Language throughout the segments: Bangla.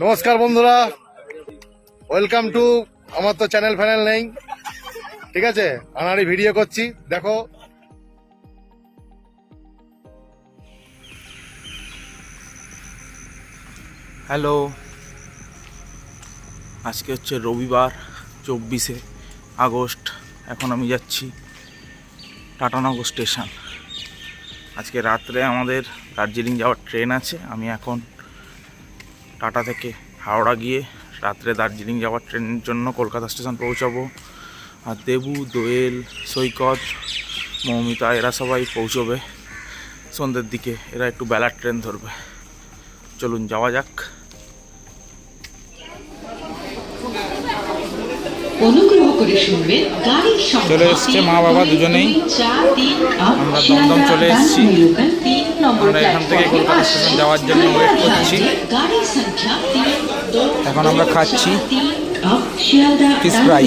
নমস্কার বন্ধুরা, ওয়েলকাম টু আমার তো চ্যানেল ফ্যানেল নেই, ঠিক আছে, আনারই ভিডিও করছি দেখো। হ্যালো, আজকে হচ্ছে রবিবার 24শে আগস্ট। এখন আমি যাচ্ছি টাটানগর স্টেশন। আজকে রাত্রে আমাদের দার্জিলিং যাওয়ার ট্রেন আছে। আমি এখন টাটা থেকে হাওড়া গিয়ে রাত্রে দার্জিলিং যাওয়ার ট্রেনের জন্য কলকাতা স্টেশন পৌঁছাবো। আর দেবু, দোয়েল, সৈকত, মৌমিতা এরা সবাই পৌঁছবে সন্ধ্যের দিকে। এরা একটু বেলার ট্রেন ধরবে। চলুন যাওয়া যাক। চলে এসছে মা বাবা দুজনেই। আমরা দমদম চলে এসেছি। আমরা এখান থেকে কলকাতা স্টেশন যাওয়ার জন্য ওয়েট করছি। এখন আমরা খাচ্ছি ফিশ ফ্রাই।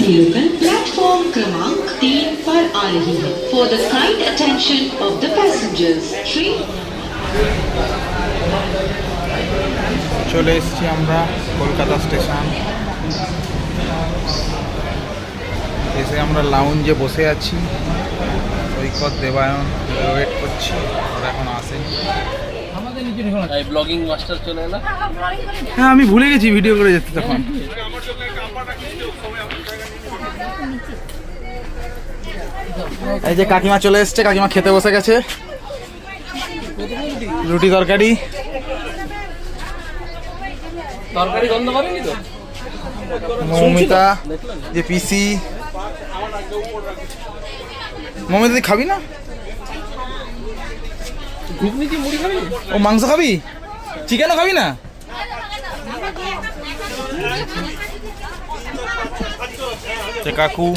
চলে এসেছি আমরা কলকাতা স্টেশন। এসে আমরা লাউঞ্জে বসে আছি। সৈকত, দেবায়ন ওয়েট করছি, ওরা এখন আসেনি। ব্লগিং মাস্টার চলে এলো। হ্যাঁ, আমি ভুলে গেছি ভিডিও করে যেতে তখন। এই যে কাকিমা চলে এসছে, কাকিমা খেতে বসে গেছে। রুটি তরকারি। তরকারি গন্ধ করেনি তো? মৌমিতা যে পিসি। মৌমিতা তুই খাবি না? ঘুগনি কি মুড়ি খাবি? ও মাংস খাবি? চিকেনও খাবি না? কাকু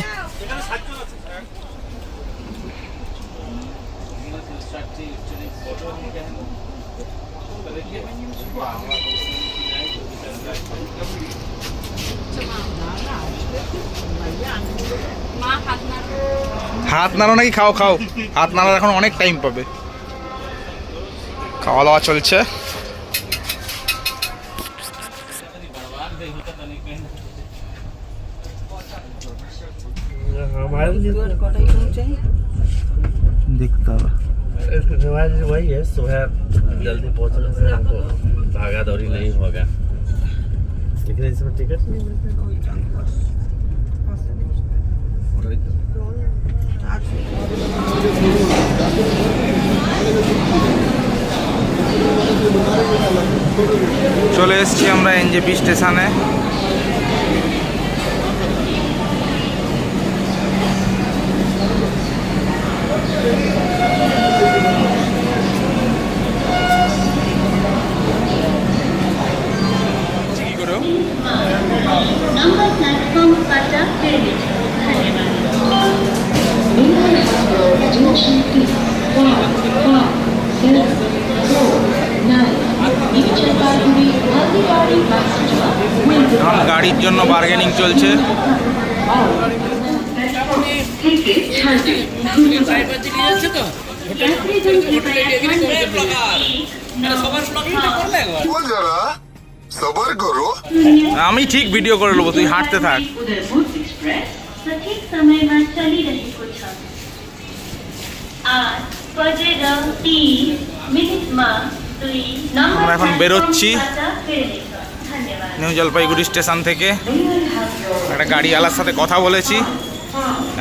হাত নাড়ো নাকি? খাও খাও, হাত নাড়ার এখন অনেক টাইম পাবে। খাওয়া দাওয়া চলছে। देखता है वही है, सुबह जल्दी पहुंचने से हमको भागा दौड़ी नहीं होगा, लेकिन इसमें टिकट नहीं मिलता। চলে এসেছি আমরা এনজেপি স্টেশনে। नंबर प्लेटफॉर्म काटा पेरिस। এখন গাড়ির জন্য বার্গেনিং চলছে। আমি ঠিক ভিডিও করে নেবো, তুই হাঁটতে থাক। আমরা এখন বেরোচ্ছি নিউ জলপাইগুড়ি স্টেশন থেকে। একটা গাড়িওয়ালার সাথে কথা বলেছি।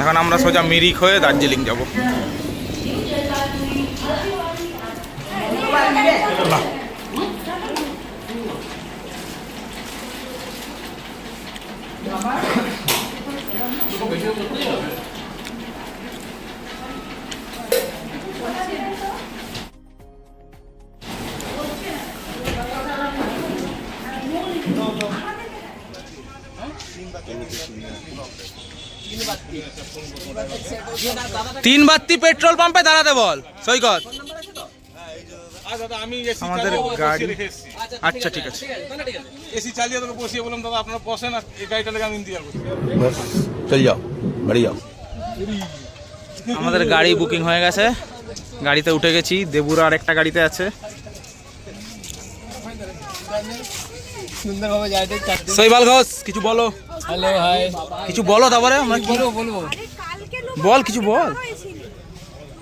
এখন আমরা সোজা মিরিক হয়ে দার্জিলিং যাব। তিন বাত্তি পেট্রোল পাম্পে দাঁড়াতে বল সৈকত। আমাদের গাড়ি, আচ্ছা ঠিক আছে। এসি চালিয়ে তোকে বসিয়ে বললাম দাদা আপনারা বসেন, আর এই গাড়িটা থেকে আমি ইন্তেজার করছি। चल जाओ, गाड़ी जाओ। আমাদের গাড়ি বুকিং হয়ে গেছে, গাড়িতে উঠে গেছি। দেবুরা আরেকটা গাড়িতে আছে। সুন্দরভাবে যাইতে চারটে। শৈবাল ঘোষ কিছু বলো, হ্যালো হাই। কিছু বলো, তারপরে আমরা কি বলবো বল, কিছু বল।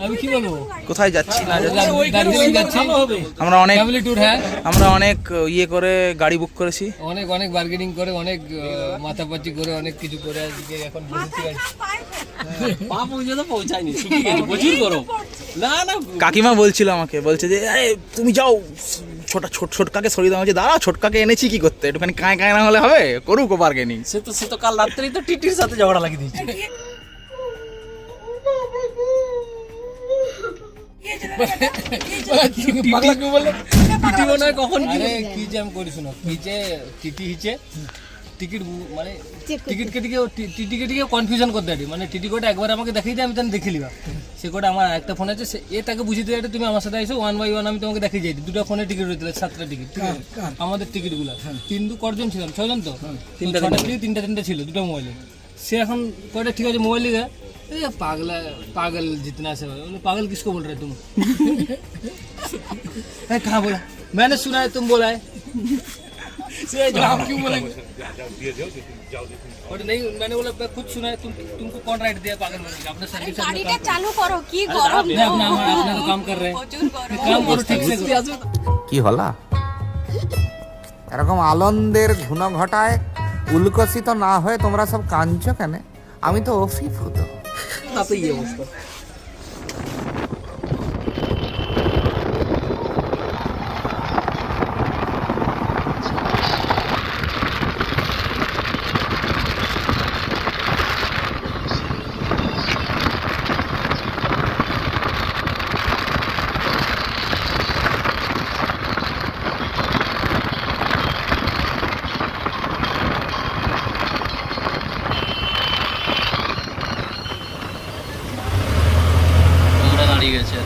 আমি কি বলবো? কোথায় যাচ্ছি না যাচ্ছি? দার্জিলিং যাচ্ছি। আমরা অনেক ফ্যামিলি ট্যুর। হ্যাঁ, ইয়ে করে গাড়ি বুক করেছি। অনেক অনেক বার্গেনিং করে, অনেক মাথাপাচি করে, অনেক কিছু করে আজকে এখন বসেছি। পা পর্যন্ত পৌঁছায়নি, শুকিয়ে গেছে, প্রচুর গরম। না না, কাকিমা বলছিল আমাকে, বলছে যে আরে তুমি যাও ছোটকাকে সরিয়ে দেওয়া হচ্ছে, দাঁড়া ছোটকাকে এনেছি কি করতে, একটুখানি কাঁয় কাঁয় না হলে হবে, করুক ও বার্গেনিং। সে তো কাল রাত্রেই তো টিটির সাথে ঝগড়া লাগিয়ে দিয়েছে। টিটি মনে হয় কখন কি যে আমি করি শোনো, কি যে টিটি হিচে টিকিট মানে টিকিট কেটে টিটি কেটে কনফিউশন করতে পারি, মানে টিটি কোটা একবার আমাকে দেখিয়ে দিই, আমি তখন দেখে নিবা। সে কোটা আমার একটা ফোন আছে, এটাকে বুঝিয়ে দিয়ে তুমি আমার সাথে এসো, 1 বাই 1 আমি তোমাকে দেখিয়ে যাই। দুটো ফোনে টিকিট হয়েছিল, 7টা টিকিট, ঠিক আছে আমাদের টিকিটগুলো। কিন্তু কজন ছিলাম? 6 জন তো, 3টা তিনটে ছিল, দুটো মোবাইলে। সে এখন কয়টা ঠিক আছে मोबाइल लिखा पागल जितना से पागल किसको बोल रहे तुम? कहाँ बोला? मैंने सुना है तुम बोला है। हम क्यों बोलेंगे? और नहीं, मैंने बोला मैं खुद सुना है, तुमको कौन राइट दिया पागल बनने का? अपना सर्विस गाड़ीটা চালু করো, কি গরম। अपना तो काम कर रहे हैं, काम करो ठीक से। কি হলা এরকম আনন্দের ঘন ঘটায় উল্লসিত না হয়ে তোমরা সব কাঁদছো কেন? আমি তো অভিভূত। তাতেই এই অবস্থা। দাঁড়িয়ে গেছে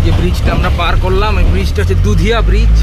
যে ব্রিজটা আমরা পার করলাম, এই ব্রিজটা হচ্ছে দুধিয়া ব্রিজ।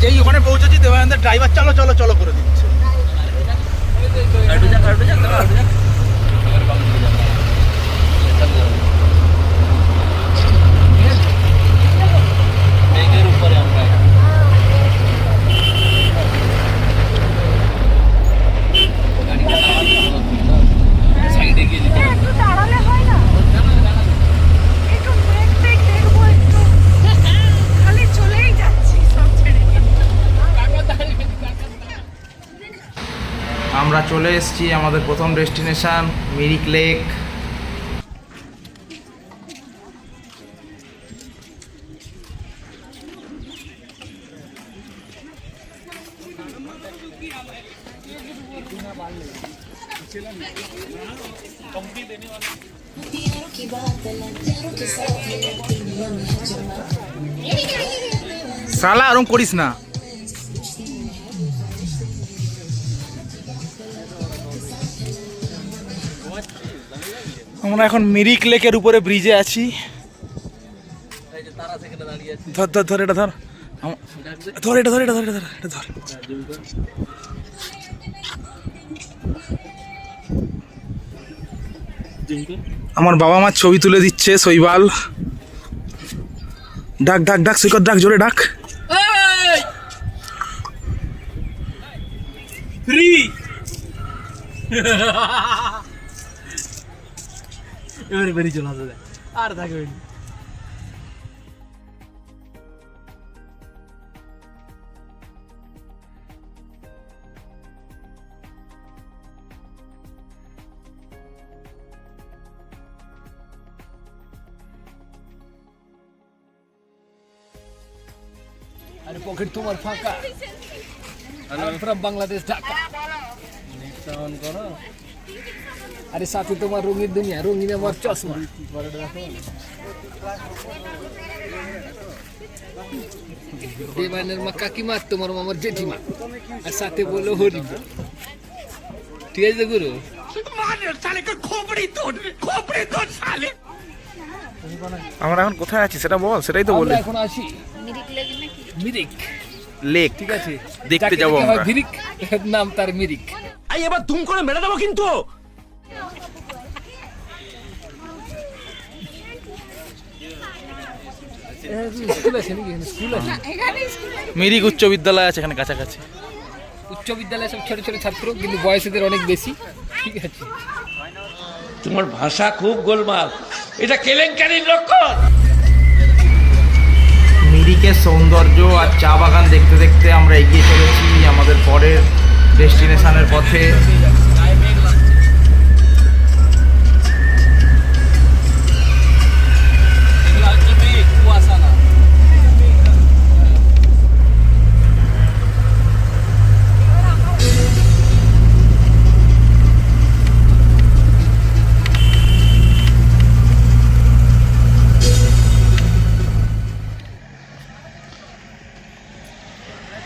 যেই ওখানে পৌঁছেছি দেবানন্দের ড্রাইভার চলো চলো চলো করে দিচ্ছে। আমরা চলে এসেছি আমাদের প্রথম ডেস্টিনেশন মিরিক লেক। শালা আরম করিস না। আমরা এখন মিরিক লেকের উপরে ব্রিজে আছি। এই যে তারা সেখানে দাঁড়িয়ে আছে। ধর ধর ধর এটা ধর ধর এটা ধর এটা ধর এটা ধর এটা ধর। আমার বাবা মার ছবি তুলে দিচ্ছে শৈবাল। ডাক ডাক ডাক সৈকত ডাক, জোরে ডাক। ফ্রি এবারে বেরিয়ে চলে আসবে আর থাকবে না। আরে পকেট তোমার ফাঁকা। ফ্রম বাংলাদেশ ঢাকা। নেটটা অন করো। আরে সাথে তোমার রঙিন দুনিয়া, রঙিন আমার চশমা। দেবানের মা কাকিমা, তোমার মামার জেঠিমা, আর সাথে বলো হরি। ঠিক আছে গুরু। আমরা এখন কোথায় আছি সেটা বল, সেটাই তো বলে। আমরা এখন আসি মিরিক লেক, ঠিক আছে, দেখতে যাবো যাকে আমরা। হয় মিরিক, নাম তার মিরিক। এবার ধুম করে মেরে দেবো কিন্তু। স্কুল আছে নাকি? স্কুল আছে, মিরিক উচ্চ বিদ্যালয় আছে এখানে কাছাকাছি। উচ্চ বিদ্যালয়ে সব ছোট ছোট ছাত্র, কিন্তু বয়সীদের অনেক বেশি। ঠিক আছে, তোমার ভাষা খুব গোলমাল, এটা কেলেঙ্কারির লক্ষণ। মিরিকের সৌন্দর্য আর চা বাগান দেখতে দেখতে আমরা এগিয়ে চলেছি আমাদের পরের ডেস্টিনেশনের পথে।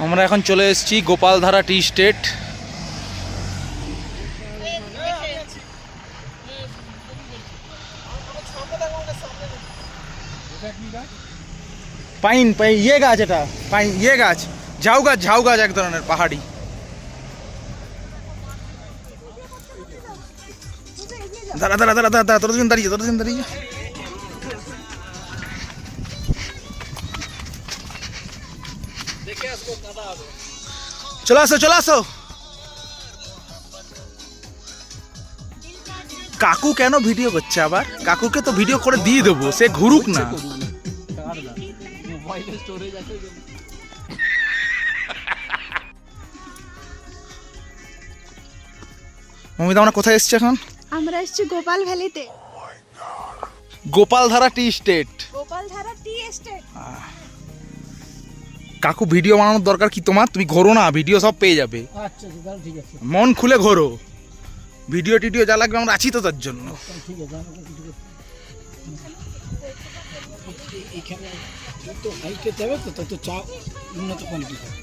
আমরা এখন চলে এসেছি গোপালধারা টি স্টেট। পাইন পাইন ইয়ে গাছ, এটা পাইন ইয়ে গাছ, ঝাউ গাছ এক ধরনের পাহাড়ি। দাঁড়া দাঁড়া দাঁড়া দাঁড়া, ততদিন দাঁড়িয়ে চলে আসো। কাকু কেন ভিডিও করছে আবার? কাকুকে তো ভিডিও করে দিয়ে দেবো, সে ঘুরুক না। মমিতা, আমরা কোথায় এসেছি এখন? আমরা এসেছি গোপাল ভ্যালিতে, গোপালধারা টি স্টেট। Gopaldhara tea estate. কাকু ভিডিও বানানোর দরকার কি তোমার? তুমি ঘোরো না, ভিডিও সব পেয়ে যাবে। আচ্ছা ঠিক আছে, মন খুলে ঘোরো, ভিডিও টিডিও যা লাগবে আমরা আছি তো তার জন্য। ঠিক আছে। এখানে যত হাইটে যাবে তো তত চা উন্নত কোয়ালিটি হবে।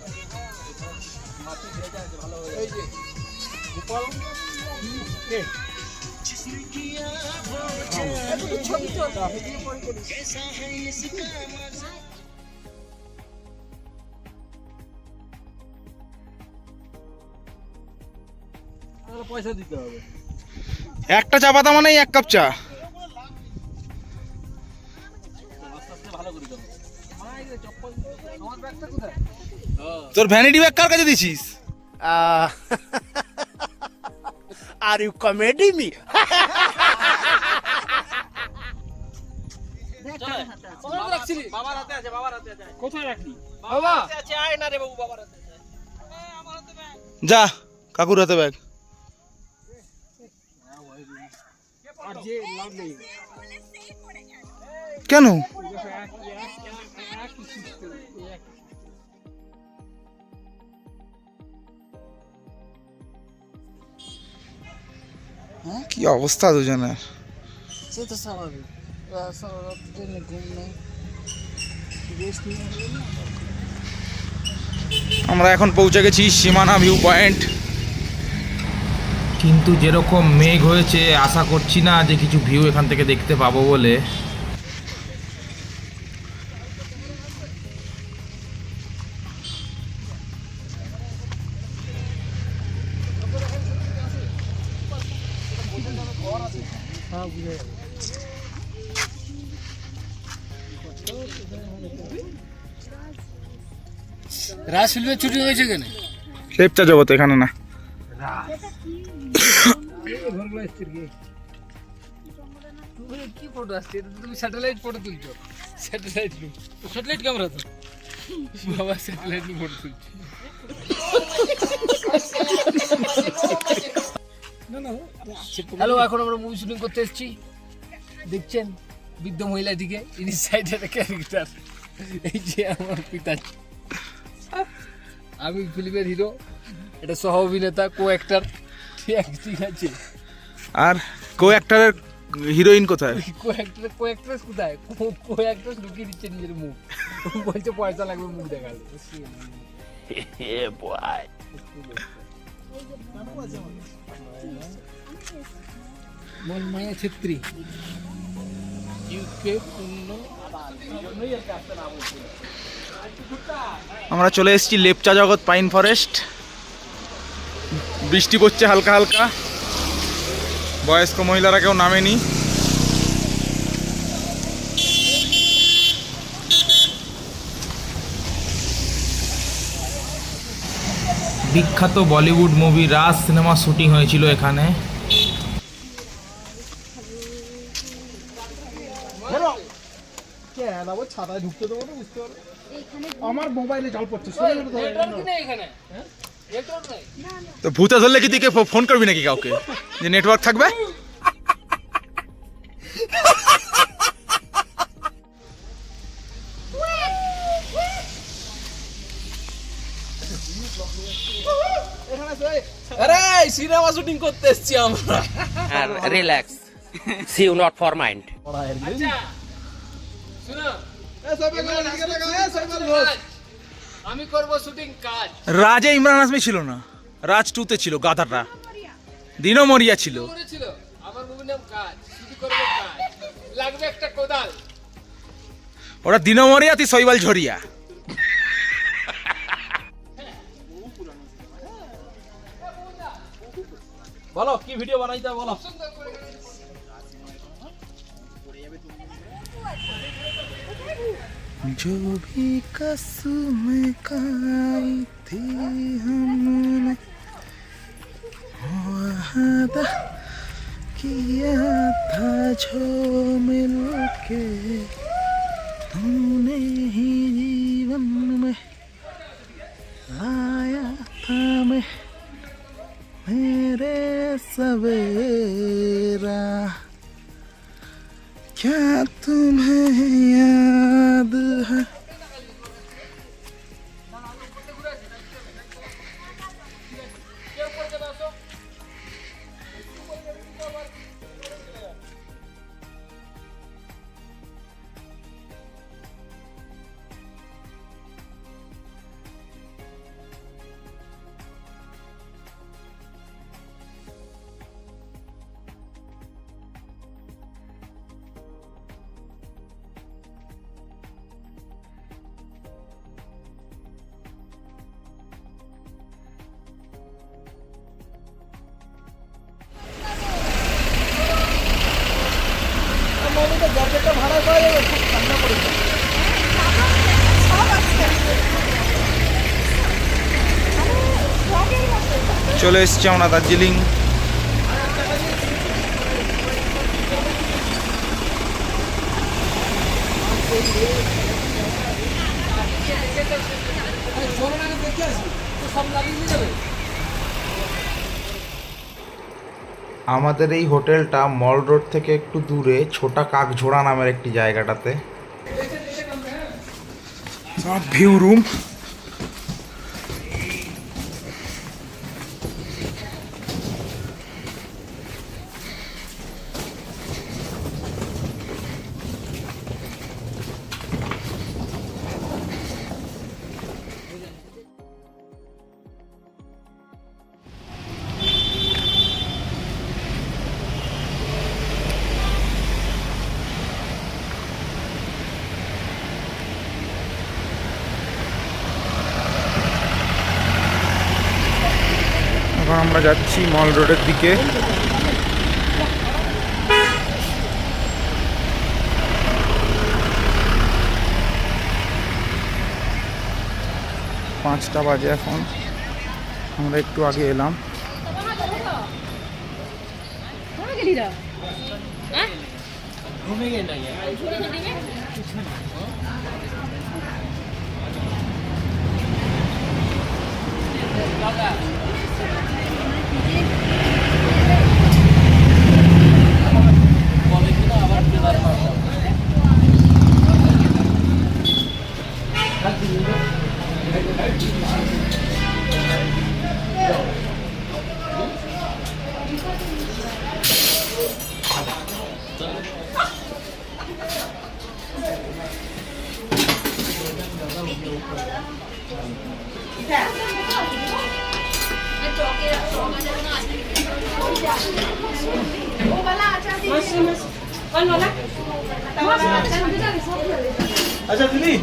পয়সা দিতে হবে। একটা চা পাতা মানে এক কাপ চা। তোর ভ্যানিটি ব্যাগ কার কাছে দিছিস? Are you comedy me? কোথায় রাখলি বাবা? যা কাকুর হাতে ব্যাগ। কেন? কি অবস্থা দুজনের? সে তো স্বাভাবিক, ঘুম নেই। আমরা এখন পৌঁছে গেছি সীমানা ভিউ পয়েন্ট। কিন্তু যেরকম মেঘ হয়েছে আশা করছি না যে কিছু ভিউ এখান থেকে দেখতে পাবো বলে। রাজ ফিল্মের ছুটি হয়েছে কেন? লেপচা জগৎ এখানে না। কি ফটো আসছে? এটা তো তুমি স্যাটেলাইট ফটো তুলছো। স্যাটেলাইট লুক, স্যাটেলাইট ক্যামেরা তো বাবা, স্যাটেলাইট লুক ফটো তুলছো। হ্যালো, এখন আমরা মুভি শুটিং করতে এসেছি। দেখছেন বৃদ্ধ মহিলাটিকে, ইনি সাইডের ক্যারেক্টার। এই যে আমার পিতাজি, আমি ফিল্মের হিরো, এটা সহ অভিনেতা, কো অ্যাক্টর। ঠিক আছে। আর কো অ্যাক্টরের হিরোইন কোথায়? কো অ্যাক্ট্রেস কোথায়? কো অ্যাক্ট্রেস লুকিয়ে দিচ্ছে নিজের মুখ, বলছে পয়সা লাগবে মুখ দেখালে। মায়া ছেত্রী, আমরা চলে এসেছি লেপচা জগৎ পাইন ফরেস্ট। বৃষ্টি পড়ছে হালকা হালকা, বয়স্ক মহিলারা কেউ নামেনি। বিখ্যাত বলিউড মুভি রাজ সিনেমা শুটিং হয়েছিল এখানে। তো ভূতে ধরলে কি তুই ফোন করবি নাকি কাউকে যে নেটওয়ার্ক থাকবে? আরে সিনেমা শুটিং করতে এসেছি আমরা। Relax, see you not for mind. আমি করব শুটিং কাজ। রাজে ইমরান হাসমি ছিল না, রাজ 2-তে ছিল গাধাটা, দিনও মরিয়া ছিল। করেছিল আমার মুভির নাম কাজ, শুধু করব কাজ, লাগবে একটা কোদাল। ওরা দিনও মরিয়া, তুই শৈবাল ঝরিয়া। বলো কি ভিডিও বানাইতে বলো। जो भी कसमें खाई थी हमने, वादा किया था जो मिलके, तूने ही जीवन में लाया था मैं मेरे सवेरा। क्या तुम्हें याद है? চলে এসছি আমরা দার্জিলিং। আমাদের এই হোটেলটা মল রোড থেকে একটু দূরে ছোটা কাকঝোড়া নামের একটি জায়গাটাতে। ভিউ রুম, এখন আমরা যাচ্ছি মল রোডের দিকে। পাঁচটা বাজে এখন, আমরা একটু আগে এলাম। अच्छा दिल्ली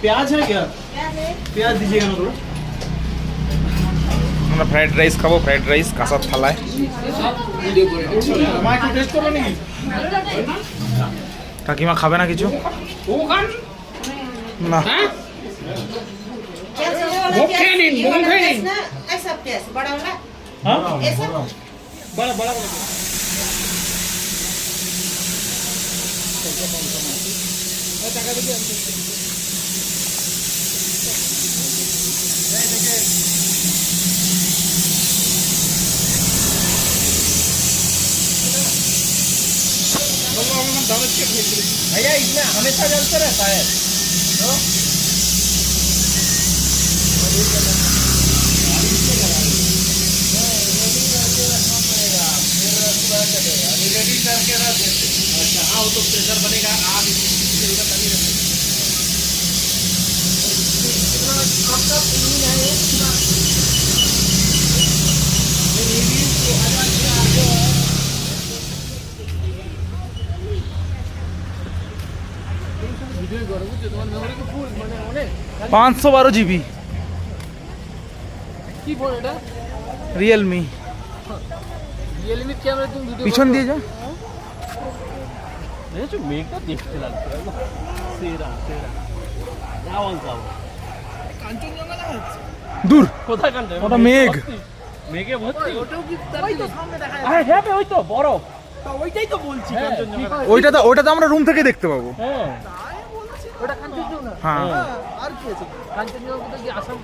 प्याज है क्या? प्याज दीजिएगा ना थोड़ा। আমরা ফ্রাইড রাইস খাবো, ফ্রাইড রাইস কাঁসার থালায়। কাকিমা খাবে না কিছু? না, भैया इसमें हमेशा जलता रहता है रेडी करके रख देते। अच्छा हाँ, वो तो प्रेशर बनेगा आग तभी रहते। $512 GB কি ফোন এটা? রিয়েলমি। রিয়েলমি ক্যামেরা তুমি ভিডিও পিছন দিয়ে যা। দেখো মেঘটা দেখতে লাগছে সেরা সেরা রাওয়াল যাও কাঞ্চনজঙ্ঘা দেখা যাচ্ছে দূর, কোথায় কাঞ্চন? ওটা মেঘ। মেঘে ভর্তি। ওটাও কি ওই তো সামনে দেখা যাচ্ছে। হ্যাঁ হ্যাঁ ওই তো বড় ওইটাই তো বলছি কাঞ্চনজঙ্ঘা। ওইটা তো আমরা রুম থেকে দেখতে পাবো। হ্যাঁ ওটা কাঞ্চনজঙ্ঘা। হ্যাঁ আর কি আছে? কাঞ্চনজঙ্ঘা কোথায় কি আসাম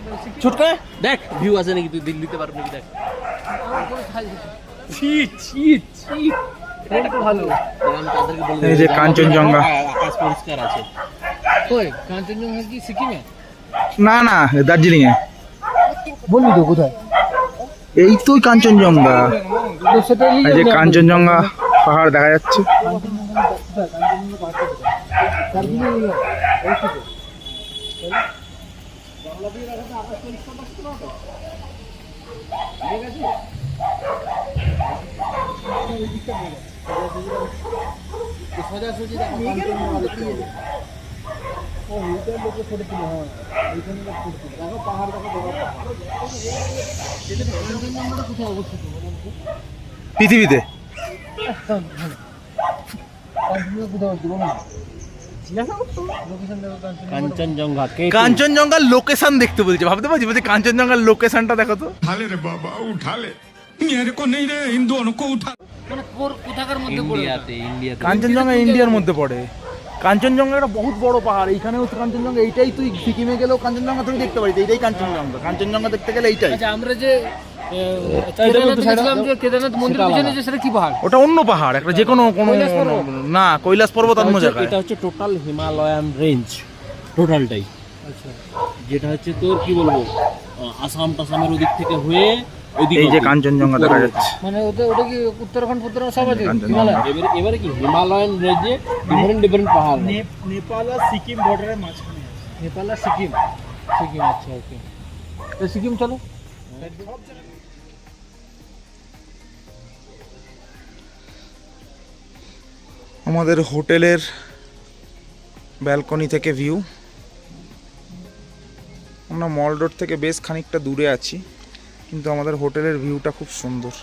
ছুটকা দেখ ভিউ আছে নাকি তুই দিল্লিতে পারবি নাকি দেখ। আমার কোনো খাই ছি ছি ছি ফ্রেন্ড তো ভালো। আমি তাদেরকে বলে এই যে কাঞ্চনজঙ্ঘা। আকাশ পরিষ্কার আছে। ওই কাঞ্চনজঙ্ঘা কি সিকিমে? না না, দার্জিলিং এ। বললি তো কোথায়? এই তো কাঞ্চনজঙ্ঘা। তো সেটা এই যে কাঞ্চনজঙ্ঘা পাহাড় দেখা যাচ্ছে। পৃথিবীতে কাঞ্চনজঙ্ঘা কাঞ্চনজঙ্ঘার লোকেশন দেখতে বলছে। ভাবতে পারছি বলছে কাঞ্চনজঙ্ঘার লোকেশনটা দেখো তো। মানে কোথাকার মধ্যে পড়ে? ইন্ডিয়াতে। কাঞ্চনজঙ্ঘা ইন্ডিয়ার মধ্যে পড়ে। কাঞ্চনজঙ্ঘা একটা বহুত বড় পাহাড়। এইখানেও কাঞ্চনজঙ্ঘা, এইটাই তুই সিকিমে গেলেও কাঞ্চনজঙ্ঘা তুমি দেখতে পারিস। এইটাই কাঞ্চনজঙ্ঘা। কাঞ্চনজঙ্ঘা দেখতে গেলে এইটাই। আচ্ছা আমরা যে কেদারনাথ মন্দির পিছনে যে সেটা কি পাহাড়? ওটা অন্য পাহাড় একটা, যে কোনো না, কৈলাস পর্বত অন্য জায়গায়। এটা হচ্ছে টোটাল হিমালয়ান রেঞ্জ টোটালটাই। আচ্ছা যেটা হচ্ছে তোর কি বলবো আসাম টাসামের ওদিক থেকে হয়ে এই যে কাঞ্চনজঙ্ঘা দেখা যাচ্ছে। মানে ওটা কি উত্তরাখণ্ড সব আছে হিমালয়। এবারে কি হিমালয়ান রেঞ্জে ডিফারেন্ট পাহাড়। নেপাল আর সিকিম বর্ডারের মাঝখানে। নেপাল আর সিকিম। আচ্ছা ওকে, তো সিকিম চলো। আমাদের হোটেলের ব্যালকনি থেকে ভিউ। আমরা মল রোড থেকে বেশ খানিকটা দূরে আছি। কিন্তু আমাদের হোটেলের ভিউটা খুব সুন্দর।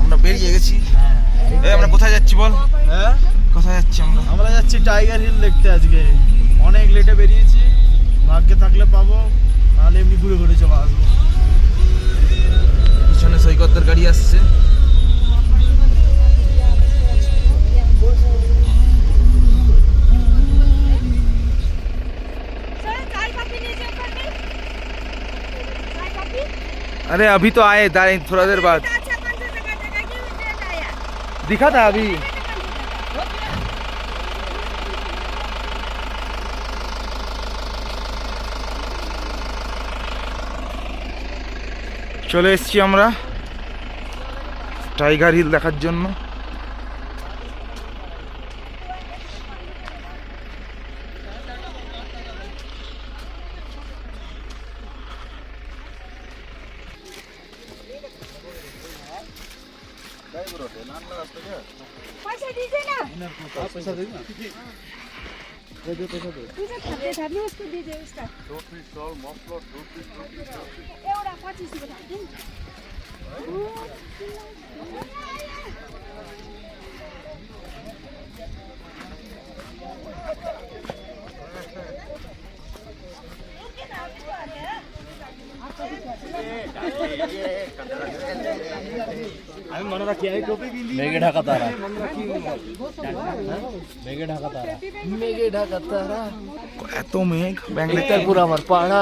আমরা বেরিয়ে গেছি। আমরা কোথায় যাচ্ছি বল? হ্যাঁ, কোথায় যাচ্ছি আমরা? আমরা যাচ্ছি টাইগার হিল দেখতে। আজকে অনেক লেটে বেরিয়েছি, ভাগ্যে থাকলে পাবো, নাহলে এমনি ঘুরে ঘুরে চলে আসবো। পিছনে সৈকতের গাড়ি আসছে। चाय कॉफी लीजिए ऊपर में। चाय कॉफी अरे अभी तो आए दाएं थोड़ा देर बाद अच्छा 500 टका टका की रेट आया। दिखा था अभी। চলে এসেছি আমরা টাইগার হিল দেখার জন্য। पैसा दीजिए ना। पैसा दे ना। पैसा खाते खाते उसको दीजिए उसका। एउटा 25 रुपैयाँ दिनु। মেঘে ঢাকা তারা, মেঘে ঢাকা তারা, মেঘে ঢাকা তারা, এত মেঘ ব্যাঙ্গালোর। পুরো আমার পাড়া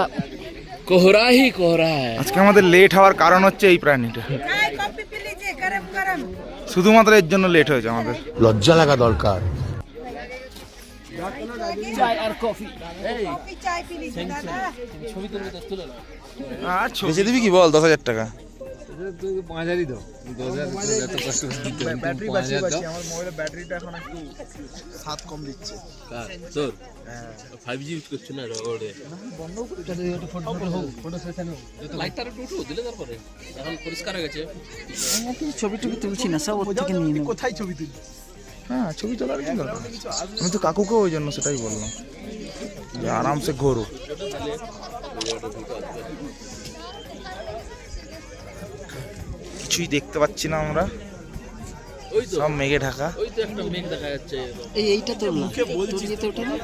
কোহরা হি কোহরা হ্যায়। আজকে আমাদের লেট হওয়ার কারণ হচ্ছে এই প্রাণীটা। चाय कॉफी पी लीजिए गरम गरम। শুধুমাত্র এর জন্য লেট হয়েছে আমাদের। লজ্জা লাগা দরকার। চাই আর কফি। এই कॉफी चाय पी लीजिए दादा। ছবি তুলবি তো তুলে নাও। বেশি দিবি কি বল? 10,000 টাকা। ব্যাটারি বাঁচিয়ে বাঁচিয়ে আমার মোবাইলের ব্যাটারিটা এখন একটু সাত কম দিচ্ছে। তোর 5G ইউজ করছ না ওরে বন্ধ করে এটা একটু ফটো হোক, ফটো সেশন হোক। লাইটটা একটু উঠো দিলে তারপরে এখন পরিষ্কার হয়ে গেছে। ছবি টবি তুলছি না, সব ওর থেকে নিয়ে নেব। কোথায় ছবি তুলি? হ্যাঁ ছবি তোলার কি দরকার? আমি তো কাকুকে ওই জন্য সেটাই বললাম যে আরামসে ঘোরো। কিছুই দেখতে পাচ্ছি না আমরা, ওই তো সব মেঘে ঢাকা। ওই তো একটা মেঘ দেখা যাচ্ছে। এইটা তোর না, তোর যেতে ওঠে না।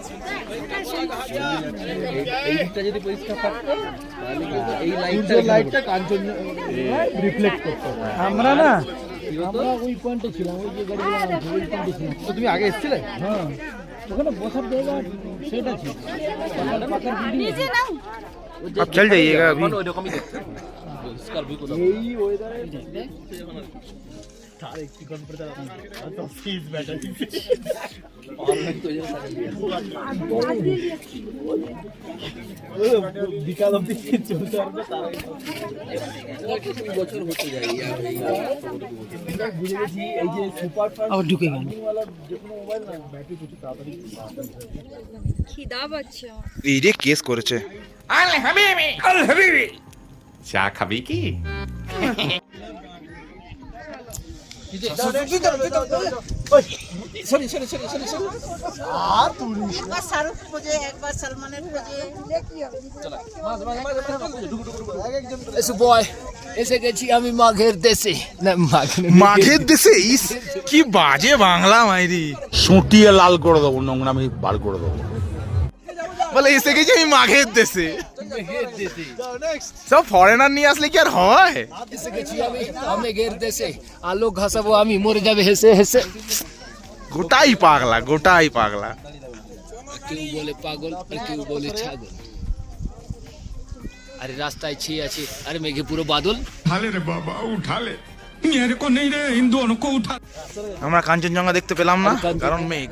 এই দিকটা যদি পরিষ্কার থাকতো তাহলে কিন্তু এই লাইটটা কাঞ্চন রিফ্লেক্ট করতো। আমরা না, আমরা ওই পয়েন্টে ছিলাম, ওই যে গাড়িগুলো আছে ওই পয়েন্টে ছিলাম। তো তুমি আগে এসেছিলে? হ্যাঁ, ওখানে বসার জায়গা সেটা ছিল। नीचे ना। अब चल जाइएगा अभी। ওই রকমই দেখতে পরিষ্কার ভিউ কোথাও এই ওয়েদারে তার একটু কম্পিউটার তো ফিজ ব্যাটারি অনলাইন তো যেটা বিকাল অবধি চলতে পারবে। তারা কিছু বছর হতে যায় বুঝে গেছি। এই যে সুপার ফাস্ট আবার ঢুকে গেল। যে কোনো মোবাইল না ব্যাটারি কিছু তাড়াতাড়ি খিদা পাচ্ছে। এই রে কেস করেছে। আল হাবিবি আল হাবিবি চা খাবি কি? Sorry sorry sorry sorry sorry আর তুই একবার শাহরুখ খোঁজে, একবার সালমানের খোঁজে। এসে বয় এসে গেছি আমি মাঘের দেশে। না মাঘের দেশে? ইস কি বাজে বাংলা মাইরি। সুটিয়ে লাল করে দেবো, নোংরামি বার করে দেবো। বলে এসে গেছি আমি মাঘের দেশে। সব ফরেনার নিয়ে আসলে কি আর হয়? এসে গেছি আমি মাঘের দেশে, আলো ঘাসাবো আমি, মরে যাবে হেসে হেসে। গোটাই পাগলা, গোটাই পাগলা। কেউ বলে পাগল আর কেউ বলে ছাগল। আরে রাস্তায় ছেয়ে আছে, আরে মেঘে পুরো বাদল। আমরা কাঞ্চনজঙ্ঘা দেখতে পেলাম না, কারণ মেঘ।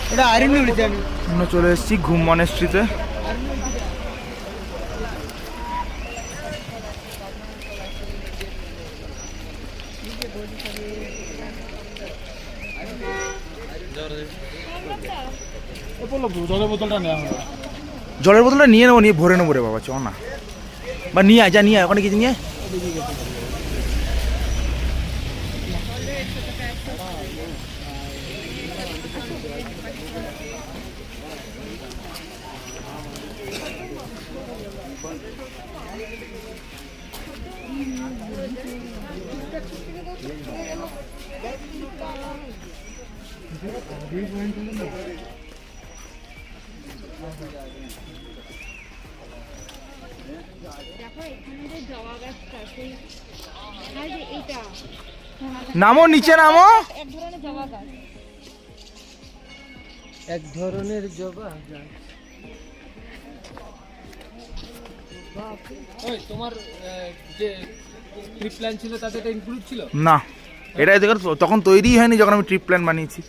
আমরা চলে এসেছি ঘুম মনেস্ট্রিতে। জলের বোতলটা নেওয়া হলো। জলের বোতলটা নিয়ে নেবো, নিয়ে ভরে নেবো রে বাবা, চ না, বা নিয়ে আয়, যা নিয়ে আয়, ওখানে কিছু নিয়ে আয়। নামো, নিচে নামো। এক ধরনের জবা ওই তোমার যে ট্রিপ প্ল্যান ছিল তাতে এটা ইনক্লুড ছিল না, এটাই দেখো তখন তৈরি হয়নি যখন আমি ট্রিপ প্ল্যান বানিয়েছি।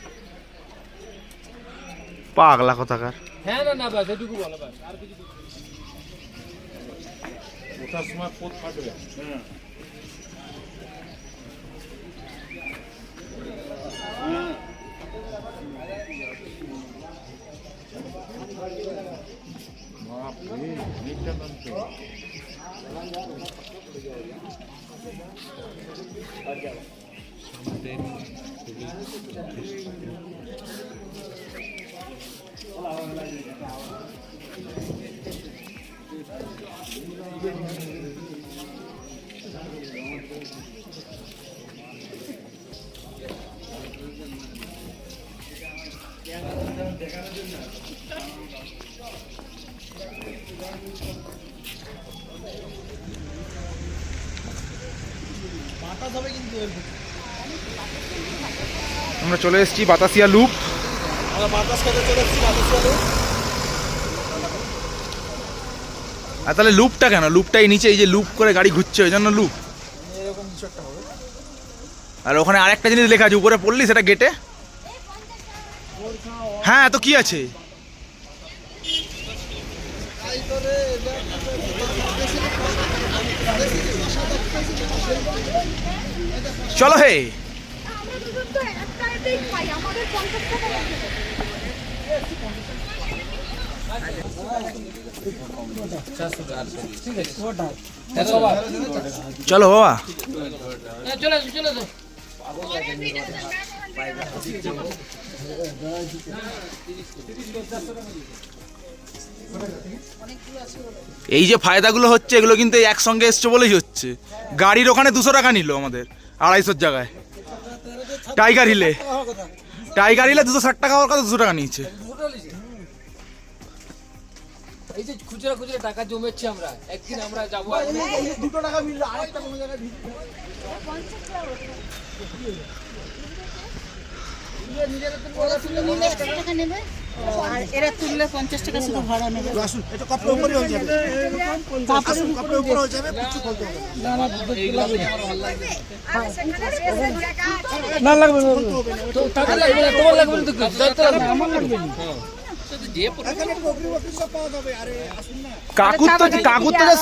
পাগলা কথাকার। হ্যাঁ না না বাস এটুকু বলো, বাস আর কিছু ওঠার সময় পোত ফাটবে। আমরা চলে এসেছি বাতাসিয়া লুপ। আর তাহলে লুপটা কেন? লুপটা এই নিচে, এই যে লুপ করে গাড়ি ঘুরছে ওই জন্য লুপ। আর ওখানে আরেকটা জিনিস লেখা আছে উপরে, পড়লি সেটা গেটে। হ্যাঁ তো কি আছে? চলো হে। চলো বাবা, চলে আসো চলে আসো। এই যে ফায়দাগুলো হচ্ছে এগুলো কিন্তু এই একসঙ্গে এসছে বলেই হচ্ছে। গাড়ির ওখানে 200 টাকা নিল আমাদের 250 জায়গায়। টাইগার হিলে 260 টাকা, ওর কাছে 200 টাকা নিয়েছে। এই যে খুচরা খুচরা টাকা জমেছি আমরা, একদিন আমরা যাবো। 2 টাকা মিললে আরেকটা কোনো জায়গায় আর এরা তুললে 50 টাকা শুধু ভাড়া নেবে। না লাগবে না, তো টাকা লাগবে না, তোমার লাগবে না তো আমার লাগবে না। কাকুর তো যে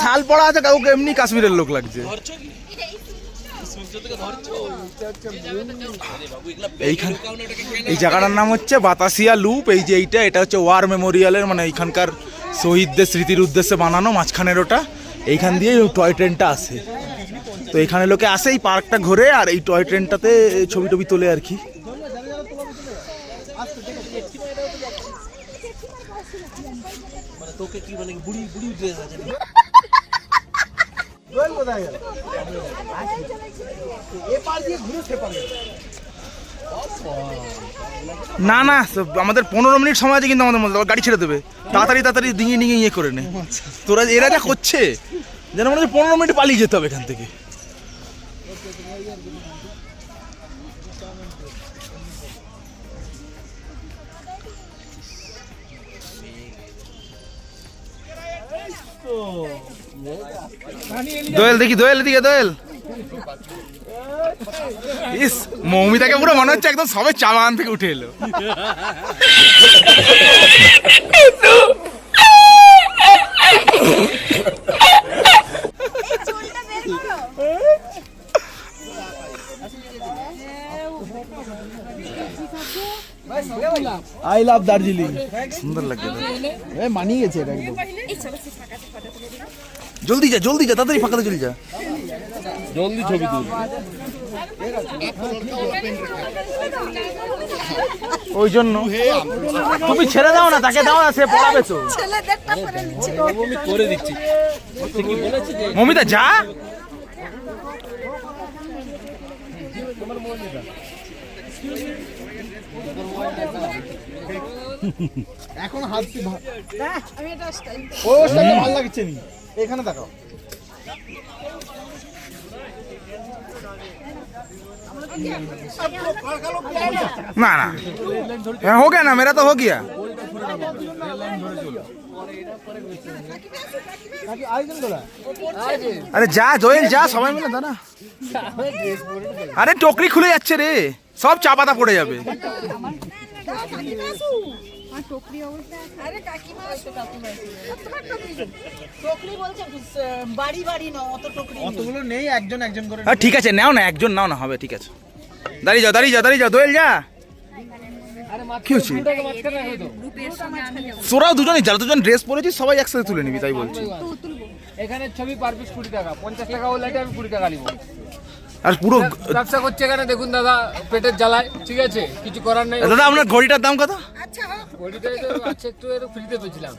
শাল পড়া আছে, কাকুকে এমনি কাশ্মীরের লোক লাগছে। এইখানে এই জায়গাটার নাম হচ্ছে বাতাসিয়া লুপ। এই যে এটা হচ্ছে ওয়ার মেমোরিয়ালের, মানে এইখানকার শহীদদের স্মৃতির উদ্দেশ্যে বানানো। মাঝখানের ওটা, এইখান দিয়ে টয় ট্রেনটা আসে। তো এখানে লোকে আসে এই পার্কটা ঘুরে, আর এই টয় ট্রেনটাতে ছবি টবি তোলে আর কি। তোকে কি বলে বুড়ি বুড়ি ড্রেস আছে না না, আমাদের 15 মিনিট সময় আছে কিন্তু আমাদের মধ্যে, গাড়ি ছেড়ে দেবে। তাড়াতাড়ি ডিঙিয়ে ডিঙিয়ে ইয়ে করে নে। তোরা এরা যা করছে যেন মনে হচ্ছে 15 মিনিট পালিয়ে যেতে হবে এখান থেকে। দোয়েল দেখি, দোয়েল দিকে, দোয়েল ইস, মৌমিতাকে পুরো মনে হচ্ছে একদম সবে চা বাগান থেকে উঠে এলো। চুলটা বের করো। সুন্দর লাগছে মানিয়ে গেছে এটা একদম। জলদি যা তাড়াতাড়ি ফাঁকাতে চলে যা। জলদি ছবি তুল। ওই জন্য তুমি ছেড়ে দাও না, তাকে দাও না, সে পড়াবে তো। ছেলেদেরটা করে নিচ্ছে। আমি করে দিচ্ছি। সে কি বলেছে যে মমিতা যা। এখন হাত আমি এটা স্টাইল ও স্টাইল ভালো লাগছে নি, এখানে দেখাও। ना ना हो गया ना, मेरा तो हो गया। अरे जा जोएल जा, সবাই মিলে দাঁড়া। আরে টকরি খুলে যাচ্ছে রে, সব চা পাতা পড়ে যাবে। আরে কাকিমা টকরি বলছে বাড়ি বাড়ি না অত টকরি অতগুলো নেই, একজন একজন করে। হ্যাঁ ঠিক আছে, নাও না, একজন নাও না, হবে ঠিক আছে। দাঁড়িয়ে যাও দোয়েল যা। কি হচ্ছে? তোরাও দুজনই যারা দুজন ড্রেস পরেছিস সবাই একসাথে তুলে নিবি, তাই বলছি। এখানে ছবি পার পিস 20 টাকা, 50 টাকা হলে আমি 20 টাকা নিব। আর পুরো ব্যবসা করছে এখানে দেখুন দাদা, পেটের জ্বালায়, ঠিক আছে, কিছু করার নেই। দাদা আপনার ঘড়িটার দাম কত? ঘড়িটাই তো আছে, একটু ফ্রিতে পেয়েছিলাম,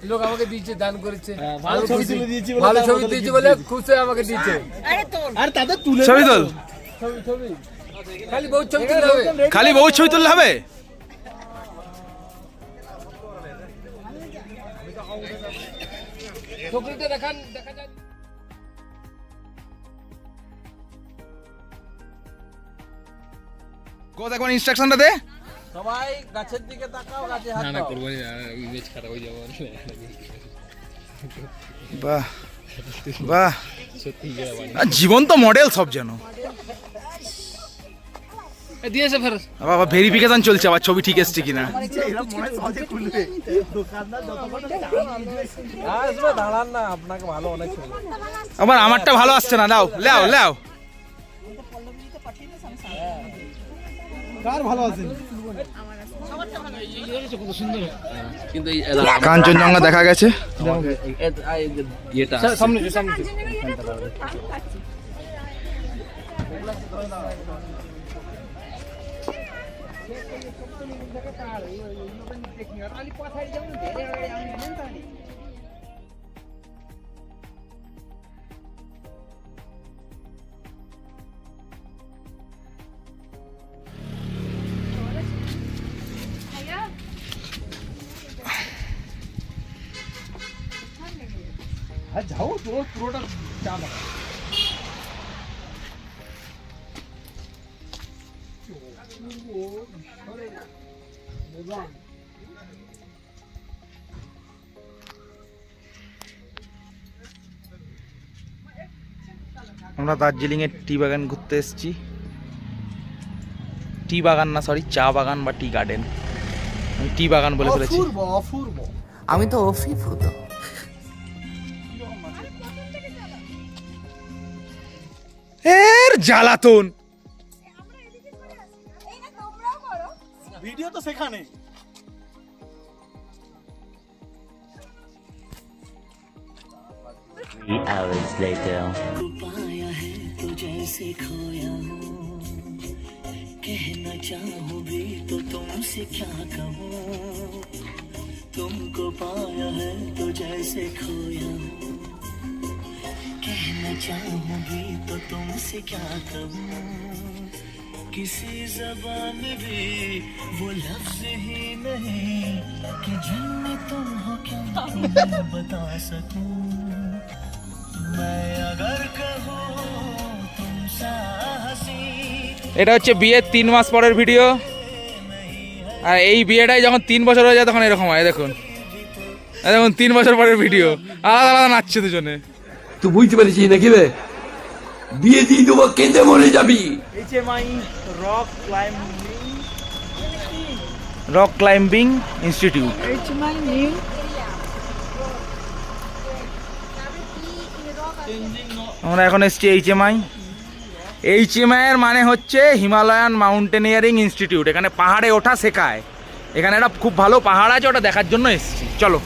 লোক আমাকে দিয়েছে, দান করেছে, ভালো ছবি দিয়েছি বলে খুশি আমাকে দিয়েছে। আর তাদের তুলে ছবি তোল, ছবি খালি বহুত ছবি তুলতে হবে, খালি বউ ছবি তুললে হবে? ছবিতে দেখা যায়। কোথা একবার ইনস্ট্রাকশনটা দে। সবাই গাছের দিকে তাকাও, গাছে হাত দাও। না করব না, ইমেজ খারাপ হয়ে যাবে। বাহ বাহ, জীবন্ত মডেল সব যেন। দিয়েছে ফের বাবা ভেরিফিকেশন চলছে আবার ছবি ঠিক এসছে কিনা। দাঁড়ান না, আপনাকে ভালো অনেক ছবি। আবার আমারটা ভালো আসছে না, দাও লাও লাও। কার ভালো আছে? কাঞ্চনজঙ্ঘা দেখা গেছে। সামনে যাও তো পুরোটা চা বাগান। আমরা দার্জিলিং এর টি বাগান ঘুরতে এসেছি। টি বাগান না, সরি, চা বাগান বা টি গার্ডেন। আমি টি বাগান বলে ফেলেছি। অপূর্ব। আমি তো অভিভূত। এর জ্বালাতন। ভিডিও তো সেখানে। hours later. कहना चाहूं भी तो तुमसे क्या कहूँ, तुमको पाया है तो जैसे खोया हूँ। कहना चाहूं भी तो तुमसे क्या कहूँ, किसी ज़बान में भी वो लफ्ज़ ही नहीं कि जिनमें तुम हो क्या मैं बता सकूं। मैं अगर कहूँ तुम सा हंसी। এটা হচ্ছে বিয়ের 3 মাস পরের ভিডিও। আর এই বিয়েটাই যখন 3 বছর হয়ে যায় তখন এরকম হয়। দেখুন দেখুন 3 বছর পরের ভিডিও, আলাদা আলাদা নাচছে দুজনে। তুই বুঝতে পারছিস নাকি রে? বিয়ে দিয়ে দেবো, কেঁদে মরে যাবি। Rock climbing institute. আমরা এখন এসছি HMI। HMI এর মানে হচ্ছে হিমালয়ান মাউন্টেনিয়ারিং ইনস্টিটিউট। এখানে পাহাড়ে ওঠা শেখায়। এখানে একটা খুব ভালো পাহাড় আছে, ওটা দেখার জন্য এসছি। চলো,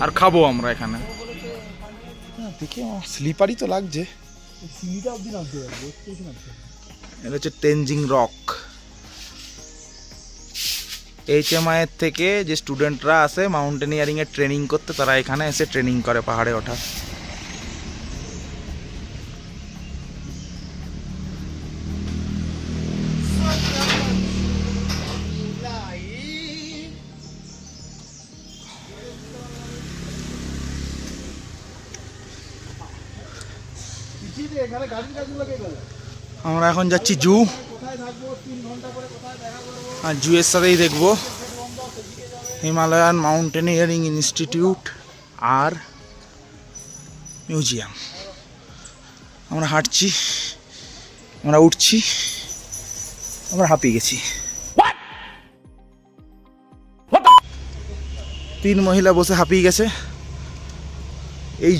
আর খাবো আমরা এখানে। দেখি স্লিপারই তো লাগছে। এটা হচ্ছে তেনজিং রক। HMI এর থেকে যে স্টুডেন্টরা আসে মাউন্টেনিয়ারিং এর ট্রেনিং করতে, তারা এখানে এসে ট্রেনিং করে পাহাড়ে ওঠা। আমরা এখন যাচ্ছি জু, আর জুয়ের সাথেই দেখবো হিমালয়ান মাউন্টেনিয়ারিং ইনস্টিটিউট আর মিউজিয়াম। আমরা হাঁটছি, আমরা উঠছি, আমরা হাঁপিয়ে গেছি। 3 মহিলা বসে হাঁপিয়ে গেছে। এই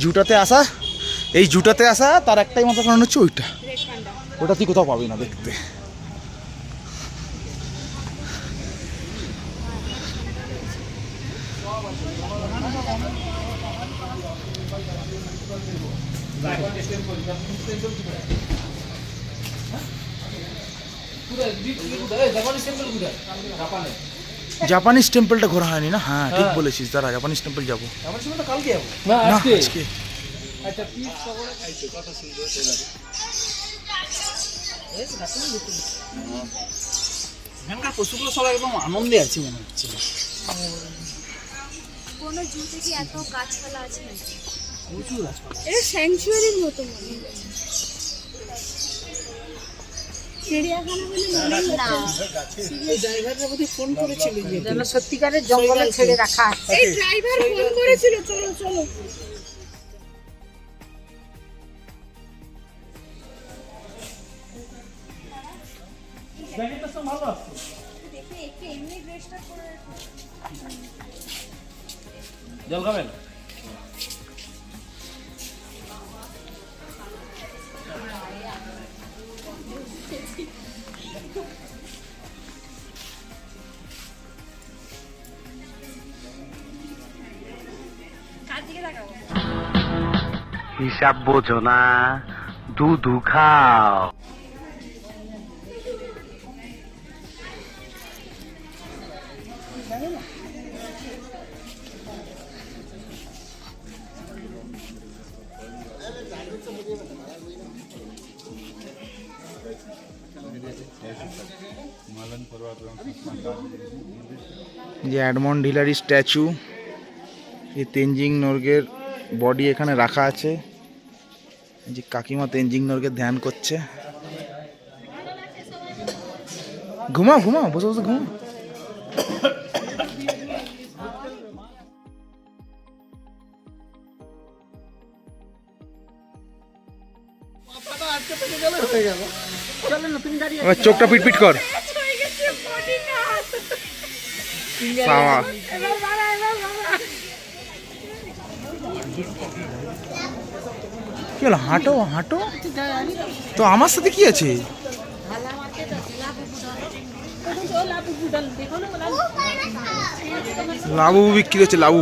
জুটাতে আসা তার একটাই মাত্র কারণ হচ্ছে ওটা তুই কোথাও পাবি না দেখতে। জাপানিজ টেম্পলটা ঘোরা হয়নি না? হ্যাঁ ঠিক বলেছিস, দাঁড়া জাপানিজ টেম্পল যাবো। না না, আজকে আজকে আচ্ছা প্লিজ খবরে খাইছো কত সুন্দর লাগে। এখানকার পশুগুলো সব একদম আনন্দে আছে মনে হচ্ছে। কোনো জুতে কি এত গাছপালা আছে নাকি? প্রচুর গাছপালা। এটা স্যাংচুয়ারির মতো মনে হচ্ছে। চিড়িয়াখানা বলে মনে না। এই ড্রাইভাররা বোধহয় ফোন করেছিল যেন সত্যিকারের জঙ্গলে ছেড়ে রাখা আছে। এই ড্রাইভার ফোন করেছিল, চলো চলো। জ্যাকেটটা সব ভালো আছে। দেখে একটু এমনি ড্রেসটা করে জল খাবেন? কার দিকে তাকাবো? হিসাব বোঝো না, দুধ খাও। যে এডমন্ড হিলারি স্ট্যাচু, এই তেনজিং নোরগের বডি এখানে রাখা আছে। যে কাকিমা তেনজিং নোরগের ধ্যান করছে। ঘুমাও ঘুমাও, বসে বসে ঘুমাও। এবার চোখটা পিটপিট কর। সাওয়া কি হলো? হাঁটো হাঁটো তো, আমার সাথে কি আছে? লাবু বিক্রি হচ্ছে, লাবু।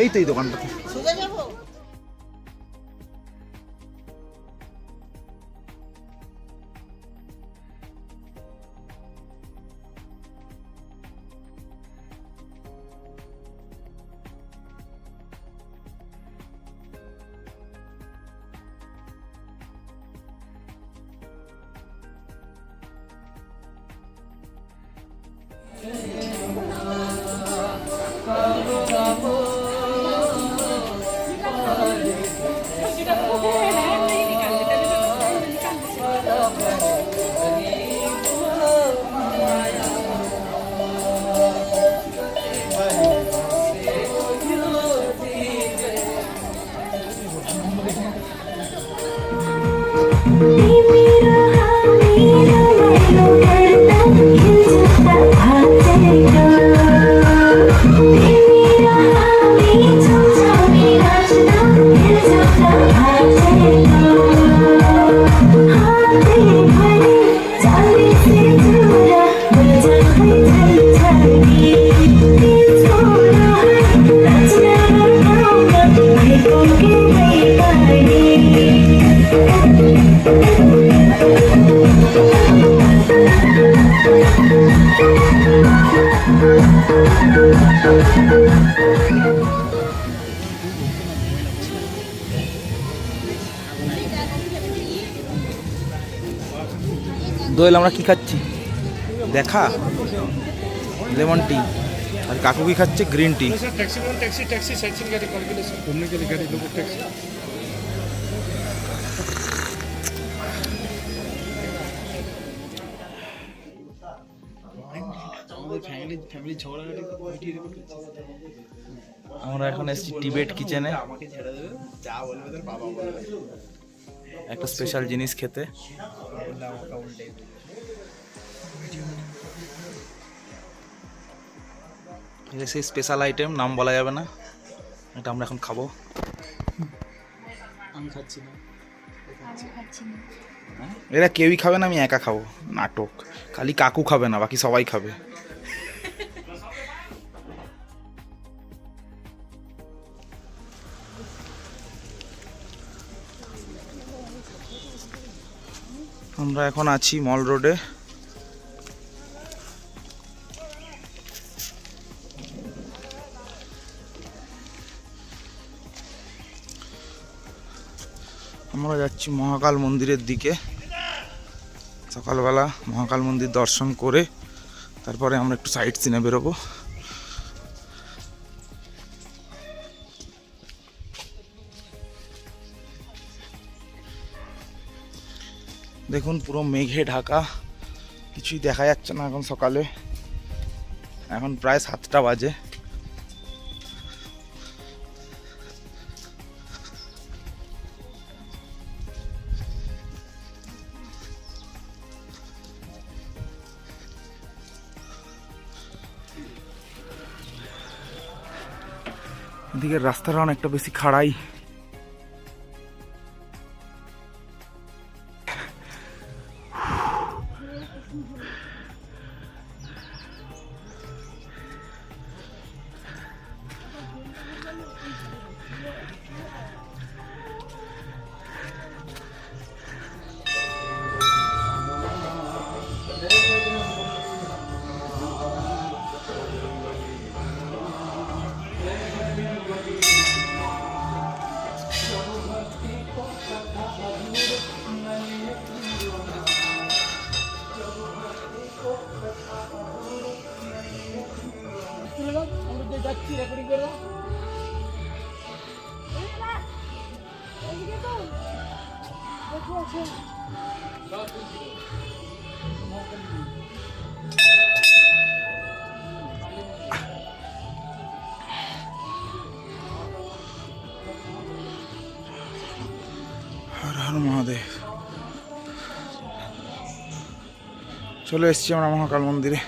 এই তো এই দোকানটা। দোয়েল আমরা কি খাচ্ছি দেখা, লেমন টি, আর কাকু কি খাচ্ছে গ্রিন টি। আমরা এখন এসেছি টিবেট কিচেনে একটা স্পেশাল জিনিস খেতে। এটা সেই স্পেশাল আইটেম, নাম বলা যাবে না, এটা আমরা এখন খাবো। এরা কেউই খাবে না, আমি একা খাবো। নাটক, খালি কাকু খাবে না, বাকি সবাই খাবে। আমরা এখন আছি মল রোডে। আমরা যাচ্ছি মহাকাল মন্দিরের দিকে। সকালবেলা মহাকাল মন্দির দর্শন করে তারপরে আমরা একটু সাইট সিনে বেরোবো। দেখুন পুরো মেঘে ঢাকা, কিছুই দেখা যাচ্ছে না এখন সকালে। এখন প্রায় 7টা বাজে। এদিকের রাস্তাটা অনেকটা বেশি খাড়াই। হর হর মহাদেব। চলে এসছি আমরা মহাকাল মন্দিরে।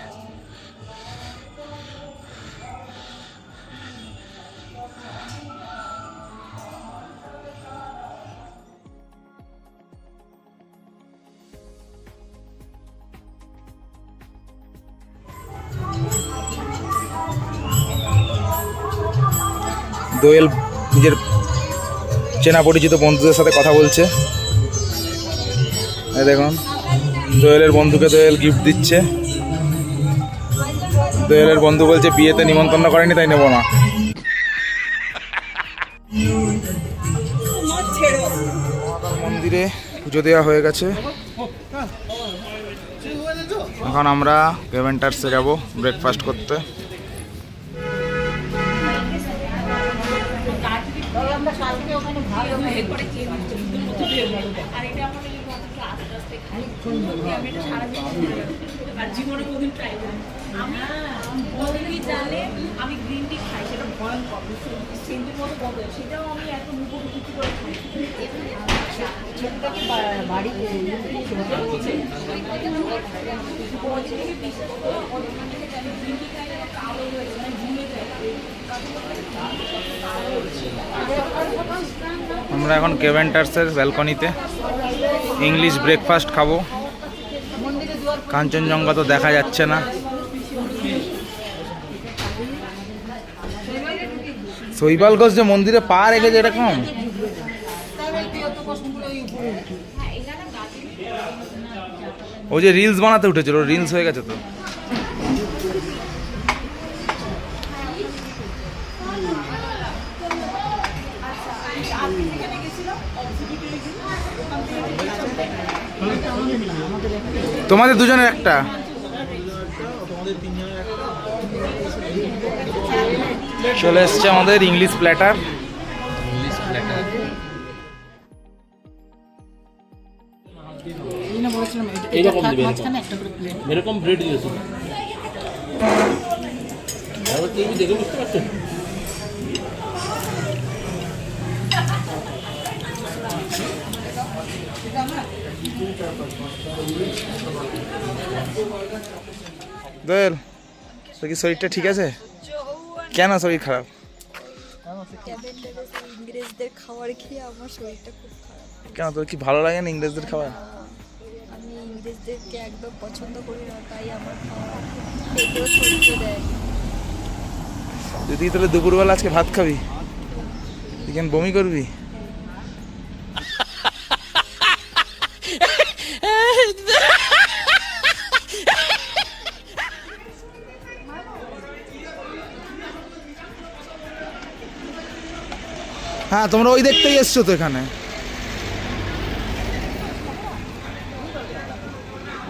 দোয়েল নিজের চেনা পরিচিত বন্ধুদের সাথে কথা বলছে। এই দেখুন দোয়েলের বন্ধুকে দোয়েল গিফট দিচ্ছে। দোয়েলের বন্ধু বলছে বিয়েতে নিমন্ত্রণ করেনি তাই নেবো না। মন্দিরে পুজো দেওয়া হয়ে গেছে। এখন আমরা কেভেন্টার্সে যাব ব্রেকফাস্ট করতে। আমি গ্রিন টি খাই, সেটা ভয়ঙ্কর সেন্টের মতো বদল, সেটাও আমি এত মুখে বিক্রি করে খাই। আমরা এখন কেভেন্টার্সের ব্যালকনিতে ইংলিশ ব্রেকফাস্ট খাবো। কাঞ্চনজঙ্ঘা তো দেখা যাচ্ছে না। শৈবাল ঘোষ যে মন্দিরে পা রেখেছে এরকম, ও যে রিলস বানাতে উঠেছিল, রিলস হয়ে গেছে তো। তোমাদের দুজনের একটা। চলে এসছে আমাদের ইংলিশ প্ল্যাটার। এইরকম দিবে, এরকম ব্রেড দিয়েছে। দেখে বুঝতে পারছেন? দোয়েল, তোর কি শরীরটা ঠিক আছে? কেন শরীর খারাপ? ইংরেজদের খাবার খেয়ে আমার শরীরটা খুব খারাপ। কেন, তোর কি ভালো লাগে না ইংরেজদের খাবার? আমি ইংরেজদেরকে একদম পছন্দ করি না, তাই আমার খাবার পেটেও চলতে দেয়। তুই তাহলে দুপুরবেলা আজকে ভাত খাবি? তুই কেন বমি করবি? হ্যাঁ, তোমরা ওই দেখতেই এসছো তো এখানে।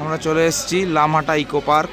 আমরা চলে এসেছি লামাহাটা ইকো পার্ক।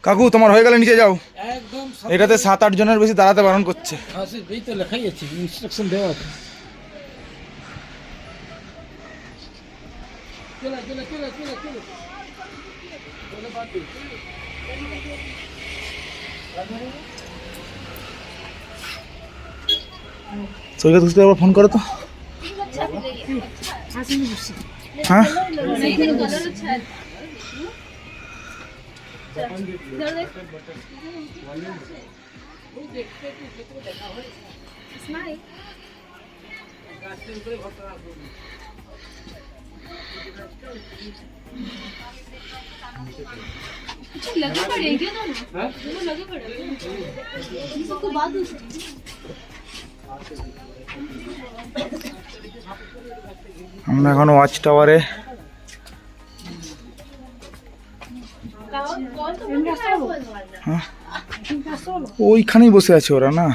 কাকু, তোমার হয়ে গেলে নিচে যাও। এটাতে 7-8 জনের বেশি দাঁড়াতে বারণ করছে। এই তো লেখাই আছে, ইনস্ট্রাকশন দেওয়া আছে। সৈকত খুঁজতে আবার ফোন করো তো। হ্যাঁ, আমরা এখন ওয়াচ টাওয়ারে। ওইখানেই বসে আছে ওরা না।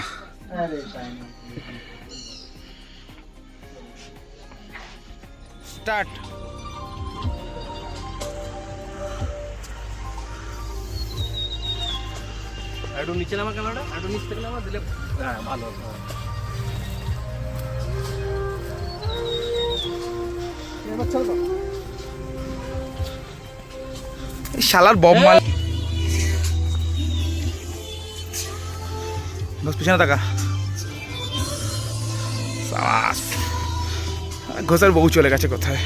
স্টার্ট। একটু নিচে নামা ক্যামেরাটা, একটু নিচ থেকে নামা দিলে হ্যাঁ ভালো হবে। শালার বব মাল। বস পিছনে তাকা। সাবাস। ঘোষার বউ চলে গেছে কোথায়?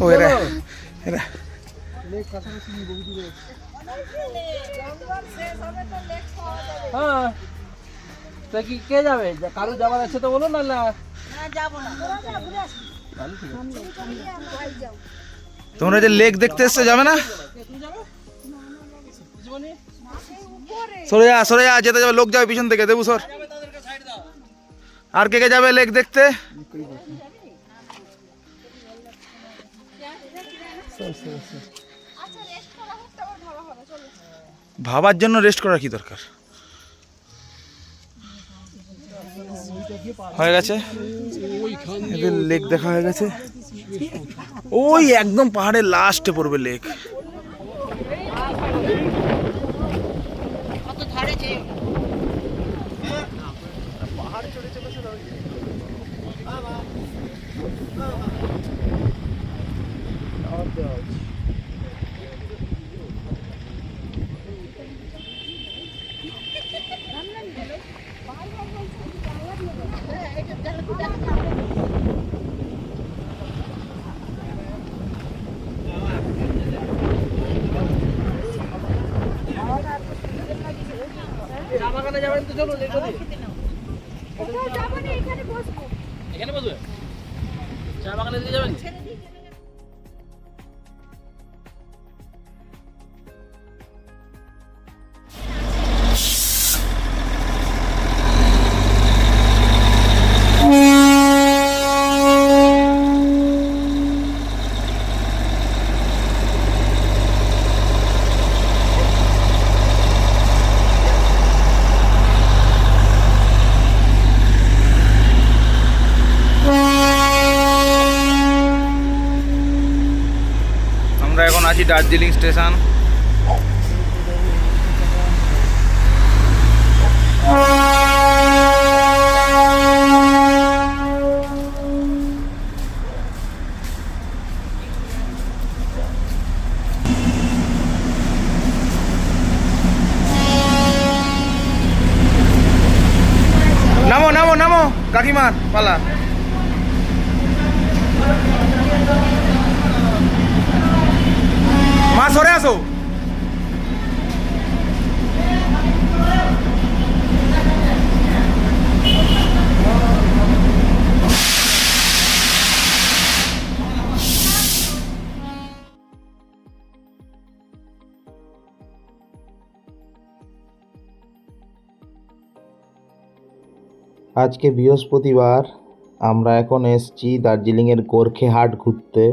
ও এরা এরা হ্যাঁ, তা কি কে যাবে? কারো যাবার আছে তো বলো না। তোমরা যে লেক দেখতে এসছো, যাবে না? সরে যা, সরে যা, যেতে যাবে, লোক যাবে পিছন থেকে। দেবু সর। আর কে কে যাবে লেক দেখতে? ভাবার জন্য রেস্ট করার কি দরকার? হয়ে গেছে, এদের লেক দেখা হয়ে গেছে। ওই একদম পাহাড়ের লাস্টে পড়বে লেক। এখানে বসবে, চা বাগানে দিয়ে যাবেন। আমরা এখন আছি দার্জিলিং স্টেশন। নামো নামো নামো কাকিমার পালা। মা সরে আসো। আজকে বৃহস্পতিবার, আমরা এখন এসেছি দার্জিলিংয়ের গোর্খে হাট ঘুরতে।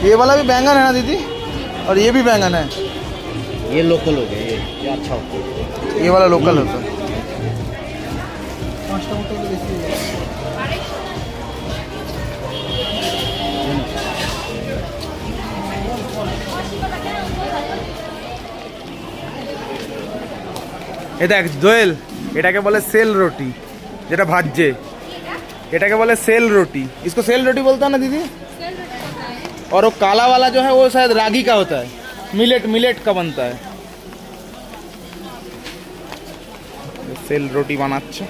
ये वाला भी बैंगन है ना दीदी, और ये भी बैंगन है। ये लोकल हो गया, ये अच्छा होता है। ये वाला लोकल होता है। ये देख दोएल, এটাকে বলে সেল রুটি, যেটা ভাজছে এটাকে বলে सेल रोटी। इसको सेल रोटी बोलता है ना दीदी। और वो काला वाला जो है वो शायद रागी का होता है, मिलेट का बनता है। सेल रोटी বানাচ্ছে।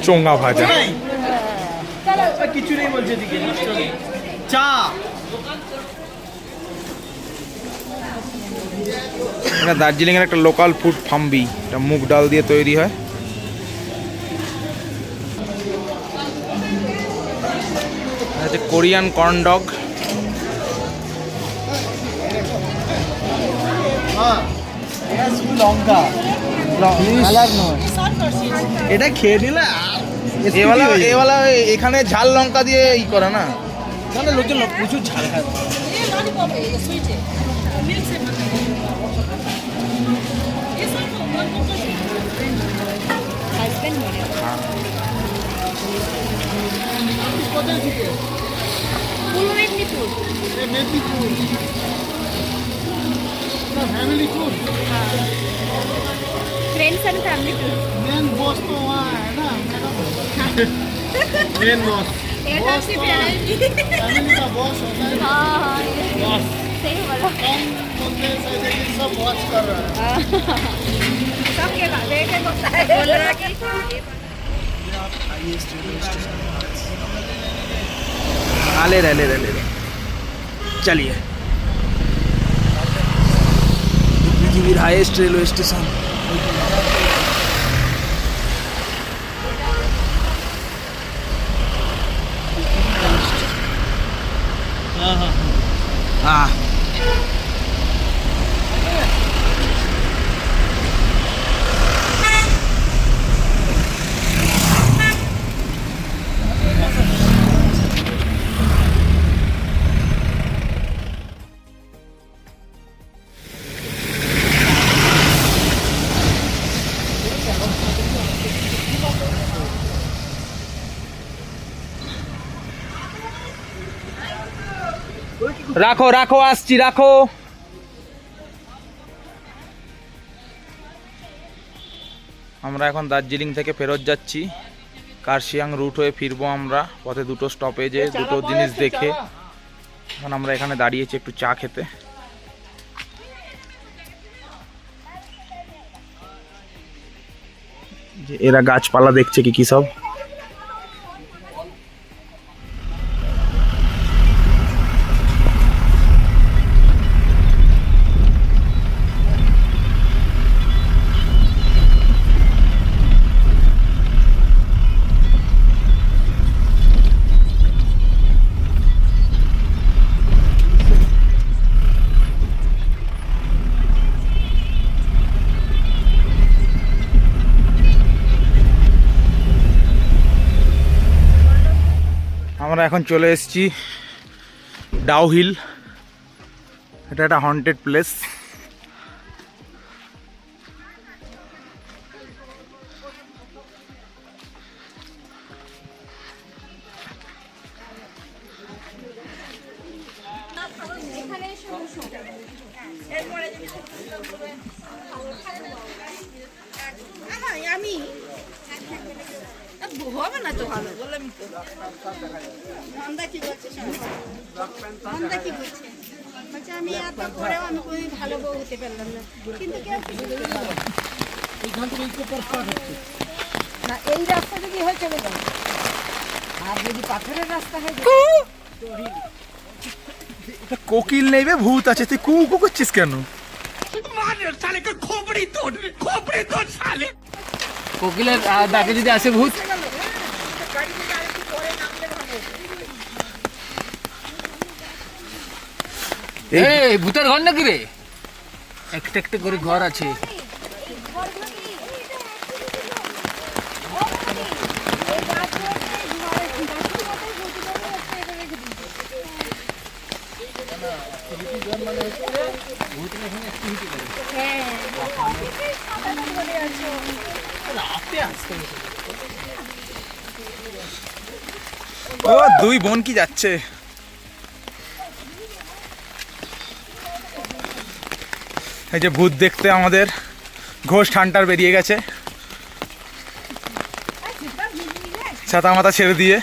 চোঙ্গা ভাজা কিছু নেই বলছে দিকে চা। এটা দার্জিলিং এর একটা লোকাল ফুড ফাম্বি, এটা মুগ ডাল দিয়ে তৈরি হয়। এটা কোরিয়ান কর্ন ডগ। লঙ্কা এটা খেয়ে নিলে এওয়ালা এখানে ঝাল লঙ্কা দিয়ে ই করে না, লোকজন প্রচুর ঝাল খায়। পূর্ব Medinipur. Friends and family tour. Main boss तो वहाँ है ना मेन बॉस फैमिली का बॉस होता है। हाँ बॉस सही बोला। कम बंदे से लेकिन सब वॉच कर रहा है। सबके बाद देखे होता है बोल रहा कि ले चलिए पृथ्वीर हाईएस्ट रेलवे स्टेशन। हाँ রাখো রাখো আসছি রাখো। আমরা এখন দার্জিলিং থেকে ফেরত যাচ্ছি, কার্শিয়াং রুট হয়ে ফিরবো আমরা। পথে দুটো স্টপেজে দুটো জিনিস দেখে এখন আমরা এখানে দাঁড়িয়েছি একটু চা খেতে। যে এরা গাছপালা দেখছে কি কি সব। আমরা এখন চলে এসেছি ডাউ হিল। এটা একটা হন্টেড প্লেস। আমি হবে না তো ভালো বললাম তো। নন্দা কি বলছে? নন্দা কি বলছে? বলছে আমি এত করেও আমি কোনো ভালো বউ হতে পারলাম না। কিন্তু কেউ না, এই রাস্তা যদি হয় চলে যাবে, আর যদি পাথরের রাস্তা হয় কোকিল নেই বে, ভূত আছে। তুই কু কু করছিস কেন? কোকিলের ডাকে যদি আসে ভূত, এই ভূতের ঘর নাকি রে? একটা একটা করে ঘর আছে। ও দুই বোন কি যাচ্ছে। এই যে ভূত দেখতে আমাদের ঘোষ হান্টার বেরিয়ে গেছে ছাতা মাথা ছেড়ে দিয়ে।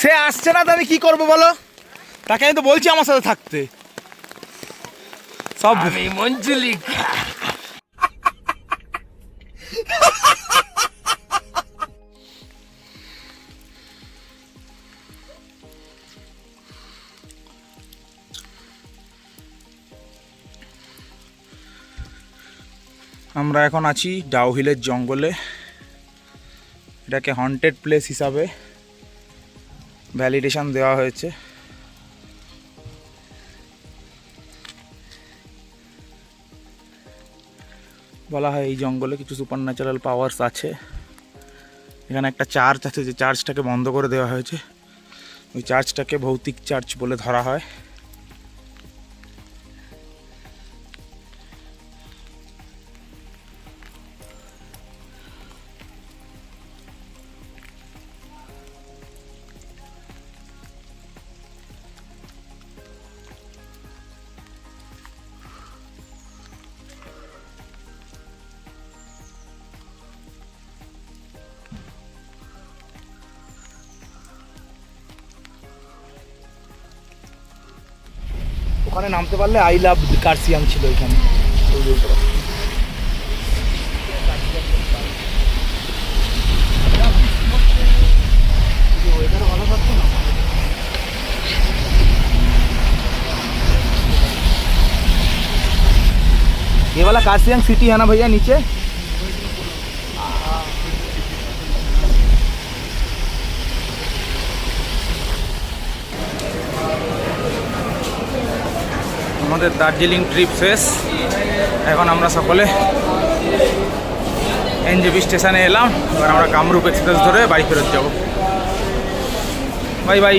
সে আসছে না তো আমি কি করবো বলো? তাকে আমি তো বলছি আমার সাথে থাকতে। সব আমি মঞ্জুলিক। আমরা এখন আছি ডাউ হিলের জঙ্গলে। এটাকে হন্টেড প্লেস হিসাবে ভ্যালিডেশন দেওয়া হয়েছে। বলা হয় এই জঙ্গলে কিছু সুপার ন্যাচারাল পাওয়ার্স আছে। এখানে একটা চার্চ আছে, যে চার্চটাকে বন্ধ করে দেওয়া হয়েছে। ওই চার্চটাকে ভৌতিক চার্চ বলে ধরা হয়। ওখানে নামতে পারলে আই লাভ কার্সিয়াং ছিল এখানে। ये वाला कासियांग सिटी है ना भैया नीचे? আমাদের দার্জিলিং ট্রিপ শেষ। এখন আমরা সকলে এনজেপি স্টেশনে এলাম। এবার আমরা কামরূপ এক্সপ্রেস ধরে বাড়ি ফেরত যাব। Bye bye.